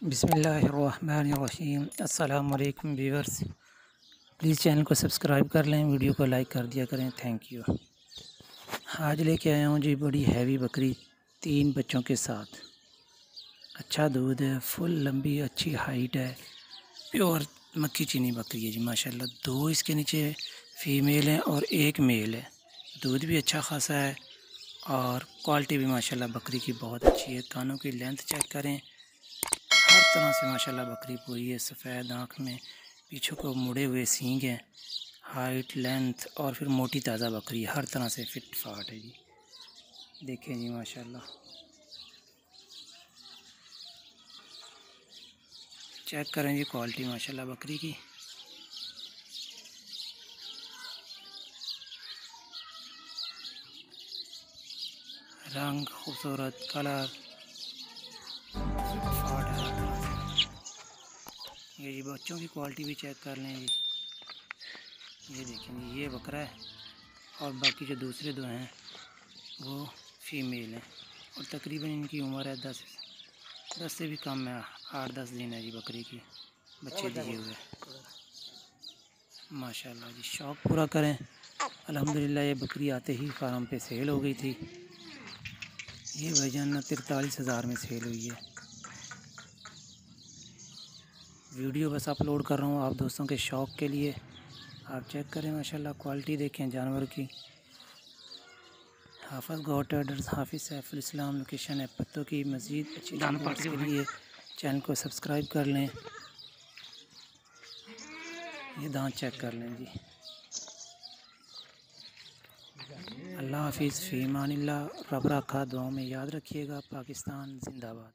बिस्मिल्लाहिर्रहमानिर्रहीम। अस्सलाम वालेकुम व्यूअर्स, प्लीज़ चैनल को सब्सक्राइब कर लें, वीडियो को लाइक कर दिया करें, थैंक यू। आज लेके आया हूँ जी बड़ी हैवी बकरी 3 बच्चों के साथ। अच्छा दूध है, फुल लंबी अच्छी हाइट है, प्योर मक्खी चीनी बकरी है जी माशाल्लाह। 2 इसके नीचे फ़ीमेल हैं और 1 मेल है। दूध भी अच्छा खासा है और क्वालिटी भी माशाल्लाह बकरी की बहुत अच्छी है। कानों की लेंथ चेक करें, हर तरह से माशाल्लाह बकरी पूरी है। सफ़ेद आँख में पीछे को मुड़े हुए सींग हैं, हाइट लेंथ और फिर मोटी ताज़ा बकरी हर तरह से फिट फाट है जी। देखें जी माशाल्लाह, चेक करें जी क्वालिटी माशाल्लाह बकरी की। रंग खूबसूरत, कलर फिट फाट है हर तरह से। ये जी बच्चों की क्वालिटी भी चेक कर लें जी। ये देखें जी, ये बकरा है और बाकी जो दूसरे 2 हैं वो फीमेल हैं और तकरीबन इनकी उम्र है 10 से भी कम है, 8-10 दिन है जी बकरी की, बच्चे दिए हुए माशाल्लाह जी। शौक़ पूरा करें। अल्हम्दुलिल्लाह ये बकरी आते ही फार्म पे सेल हो गई थी। ये भाईजान 43,000 में सेल हुई है। वीडियो बस अपलोड कर रहा हूँ आप दोस्तों के शौक़ के लिए। आप चेक करें माशाल्लाह, क्वालिटी देखें जानवर की। हाफिज़ गौट ट्रेडर्स, हाफिज़ सैफुल इस्लाम, लोकेशन है पत्तों की। मज़ीद अच्छी रिपोर्ट्स के लिए चैनल को सब्सक्राइब कर लें। ये दांत चेक कर लें जी। अल्लाह हाफिज़, फ़ी अमानिल्लाह। रब रखा, दुआओं में याद रखिएगा। पाकिस्तान जिंदाबाद।